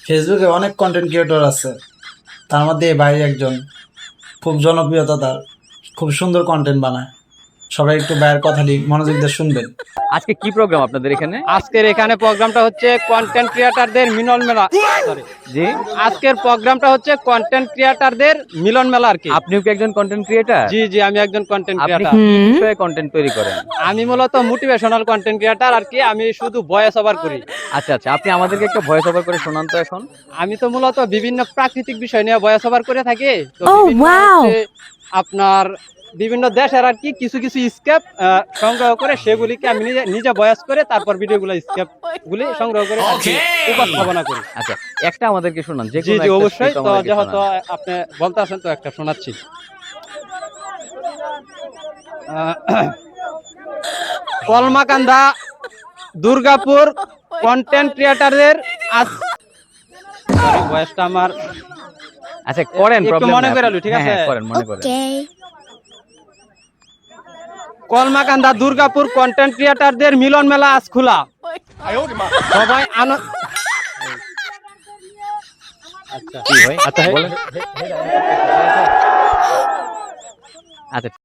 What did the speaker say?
ফেসবুকে অনেক content creator আছে, তার মধ্যে এই ভাই একজন, খুব জনপ্রিয়তা তার, খুব সুন্দর কন্টেন্ট বানায়। সবাই একটু ভাইয়ের কথাটি মনোযোগ দিয়ে শুনবেন। আজকে কি প্রোগ্রাম আপনাদের এখানে? আজকের এখানে প্রোগ্রামটা হচ্ছে কন্টেন্ট ক্রিয়েটরদের মিলন মেলা। সরি, জি, আজকের প্রোগ্রামটা হচ্ছে কন্টেন্ট ক্রিয়েটরদের মিলন মেলা আর কি। আপনিও কি একজন কন্টেন্ট ক্রিয়েটর? জি জি, আমি একজন কন্টেন্ট আপনি ক্রিয়েটর। কি বিষয়ে কন্টেন্ট তৈরি করেন? আমি মূলত মোটিভেশনাল কন্টেন্ট ক্রিয়েটর আর কি। আমি শুধু ভয়েস ওভার করি। আচ্ছা আচ্ছা, আপনি আমাদেরকে একটা ভয়েস ওভার করে শোনান তো এখন। আমি তো মূলত বিভিন্ন প্রাকৃতিক বিষয় নিয়ে ভয়েস ওভার করে থাকি। তো Oh, বিভিন্ন wow! হচ্ছে আপনার বিভিন্ন দেশের আর কি কিছু কিছু স্কেপ সংগ্রহ করে সেগুলিকে আমি নিজে নিজে ভয়েস করে তারপর ভিডিওগুলো স্কেপ গুলি সংগ্রহ করে আর কি উপস্থাপনা করি। আচ্ছা, একটা আমাদেরকে শোনান, যে জি কোনো জি, একটা অবশ্যই। script তো আমাদেরকে যেহেতু শোনান। আপনি বলতে আছেন তো একটা শোনাচ্ছি। কলমাকান্দা দুর্গাপুর কন্টেন্ট ক্রিয়েটরদের আজ ভয়েসটা আমার আচ্ছা করেন, একটু প্রবলেম মনে নাই। করে আলু, ঠিক হ্যাঁ, আছে? হ্যাঁ, করেন, মনে করেন। Okay. কলমাকান্দা দুর্গাপুর কন্টেন্ট ক্রিয়েটরদের মিলন মেলা আজ খোলা। সবাই আনন্দ। আচ্ছা কি ভাই? আচ্ছা বলেন। আচ্ছা